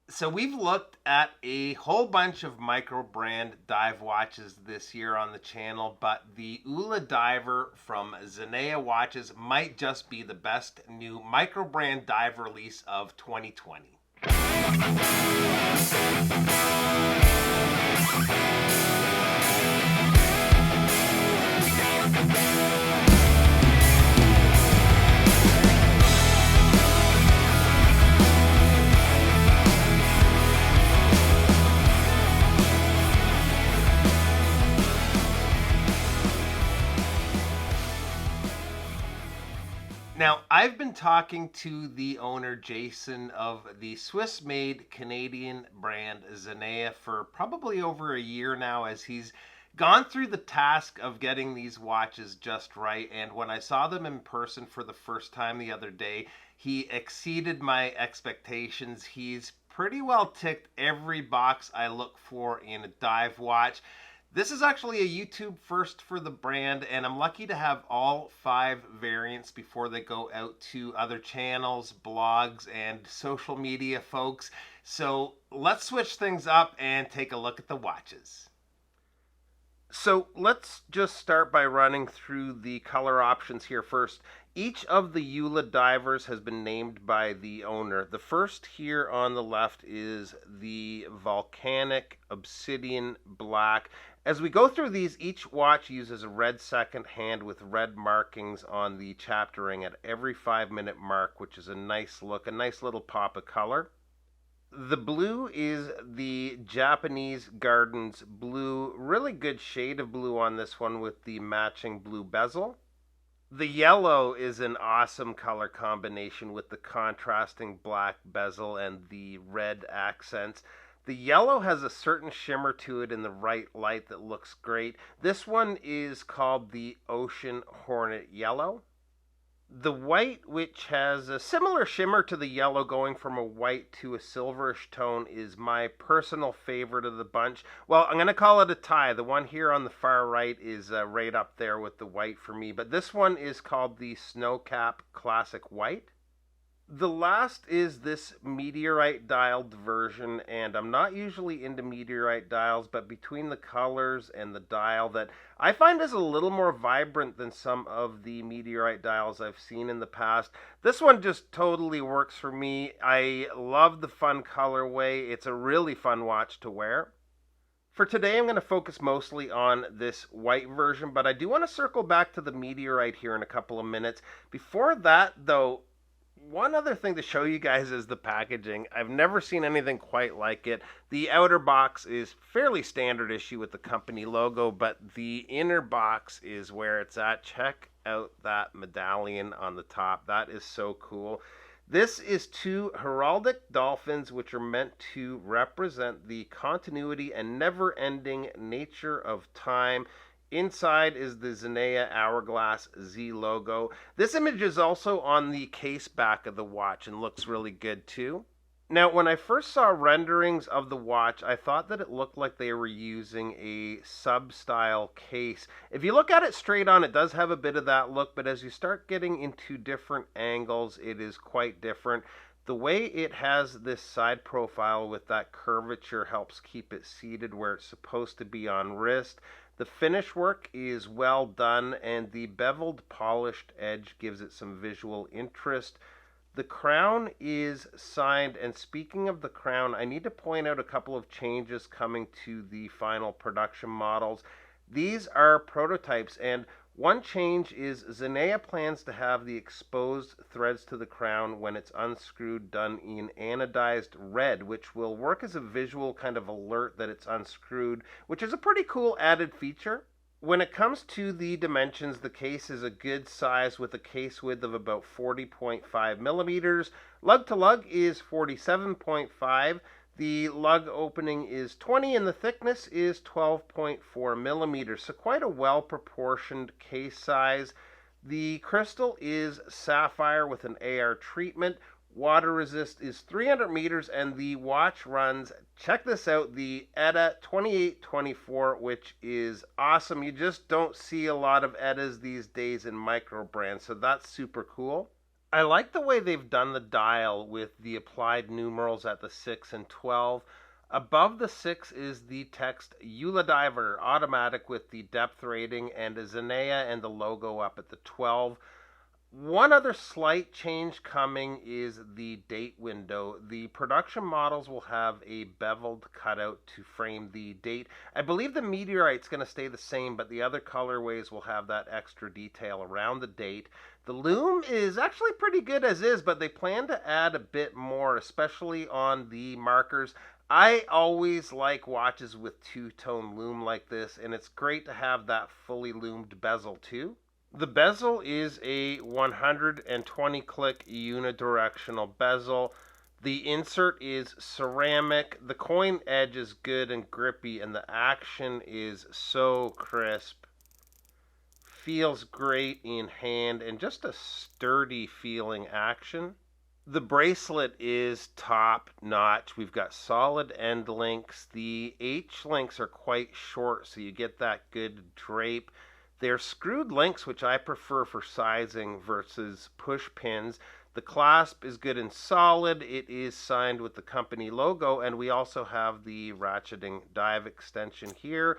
So we've looked at a whole bunch of Microbrand dive watches this year on the channel, but the Ula Diver from Zenea Watches might just be the best new Microbrand dive release of 2020. Now, I've been talking to the owner, Jason, of the Swiss made Canadian brand Zenea for probably over a year now, as he's gone through the task of getting these watches just right. And when I saw them in person for the first time the other day, he exceeded my expectations. He's pretty well ticked every box I look for in a dive watch. This is actually a YouTube first for the brand, and I'm lucky to have all 5 variants before they go out to other channels, blogs, and social media folks. So let's switch things up and take a look at the watches. So let's just start by running through the color options here first. Each of the Ula divers has been named by the owner. The first here on the left is the Volcanic Obsidian Black. As we go through these, each watch uses a red second hand with red markings on the chapter ring at every 5-minute mark, which is a nice look, a nice little pop of color. The blue is the Japanese Gardens blue. Really good shade of blue on this one with the matching blue bezel. The yellow is an awesome color combination with the contrasting black bezel and the red accents. The yellow has a certain shimmer to it in the right light that looks great. This one is called the Ocean Hornet Yellow. The white, which has a similar shimmer to the yellow going from a white to a silverish tone, is my personal favorite of the bunch. Well, I'm going to call it a tie. The one here on the far right is right up there with the white for me. But this one is called the Snowcap Classic White. The last is this meteorite dialed version, and I'm not usually into meteorite dials, but between the colors and the dial that I find is a little more vibrant than some of the meteorite dials I've seen in the past. This one just totally works for me. I love the fun colorway. It's a really fun watch to wear. For today, I'm going to focus mostly on this white version, but I do want to circle back to the meteorite here in a couple of minutes. Before that, though, one other thing to show you guys is the packaging. I've never seen anything quite like it. The outer box is fairly standard issue with the company logo, but the inner box is where it's at. Check out that medallion on the top. That is so cool. This is 2 heraldic dolphins, which are meant to represent the continuity and never-ending nature of time. Inside is the Zenea Hourglass Z logo. This image is also on the case back of the watch and looks really good too. Now, when I first saw renderings of the watch, I thought that it looked like they were using a sub-style case. If you look at it straight on, it does have a bit of that look, but as you start getting into different angles, it is quite different. The way it has this side profile with that curvature helps keep it seated where it's supposed to be on wrist. The finish work is well done, and the beveled polished edge gives it some visual interest. The crown is signed, and speaking of the crown, I need to point out a couple of changes coming to the final production models. These are prototypes, and one change is Zenea plans to have the exposed threads to the crown when it's unscrewed done in anodized red, which will work as a visual kind of alert that it's unscrewed, which is a pretty cool added feature. When it comes to the dimensions, the case is a good size with a case width of about 40.5 millimeters. Lug to lug is 47.5. The lug opening is 20 and the thickness is 12.4 millimeters, so quite a well-proportioned case size. The crystal is sapphire with an AR treatment. Water resist is 300 meters, and the watch runs, check this out, the ETA 2824, which is awesome. You just don't see a lot of ETAs these days in Microbrand, so that's super cool. I like the way they've done the dial with the applied numerals at the 6 and 12. Above the 6 is the text Ula Diver, automatic with the depth rating, and a Zenea and the logo up at the 12. One other slight change coming is the date window. The production models will have a beveled cutout to frame the date. I believe the meteorite's going to stay the same, but the other colorways will have that extra detail around the date. The loom is actually pretty good as is, but they plan to add a bit more, especially on the markers. I always like watches with two-tone loom like this, and it's great to have that fully loomed bezel too. The bezel is a 120 click unidirectional bezel. The insert is ceramic. The coin edge is good and grippy, and the action is so crisp. Feels great in hand, and just a sturdy feeling action. The bracelet is top notch. We've got solid end links. The H links are quite short, so you get that good drape. They're screwed links, which I prefer for sizing versus push pins. The clasp is good and solid. It is signed with the company logo, and we also have the ratcheting dive extension here.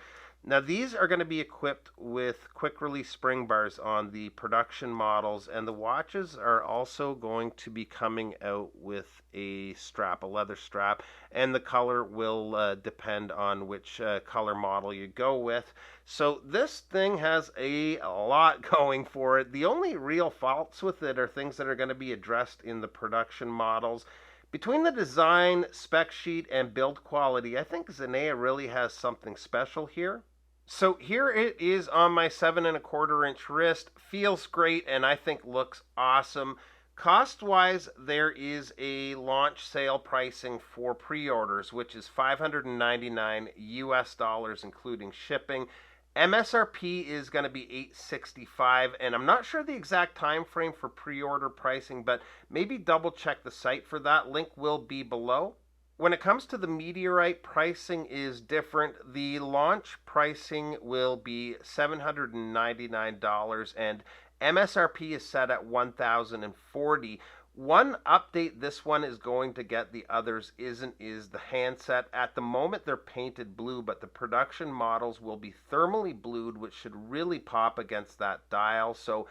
Now these are going to be equipped with quick release spring bars on the production models, and the watches are also going to be coming out with a strap, a leather strap, and the color will depend on which color model you go with. So this thing has a lot going for it. The only real faults with it are things that are going to be addressed in the production models. Between the design, spec sheet, and build quality, I think Zenea really has something special here. So here it is on my 7¼ inch wrist. Feels great, and I think looks awesome. Cost-wise, there is a launch sale pricing for pre-orders, which is $599 US, including shipping. MSRP is going to be $865, and I'm not sure the exact time frame for pre-order pricing, but maybe double check the site for that. Link will be below. When it comes to the meteorite, pricing is different. The launch pricing will be $799, and MSRP is set at $1,040. One update this one is going to get, the others isn't, is the handset. At the moment they're painted blue, but the production models will be thermally blued, which should really pop against that dial. So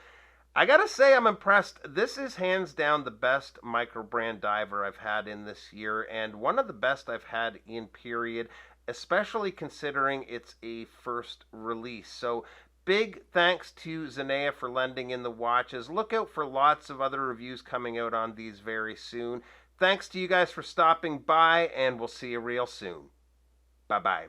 I gotta say, I'm impressed. This is hands down the best Microbrand diver I've had in this year, and one of the best I've had in period, especially considering it's a first release. So big thanks to Zenea for lending in the watches. Look out for lots of other reviews coming out on these very soon. Thanks to you guys for stopping by, and we'll see you real soon. Bye-bye.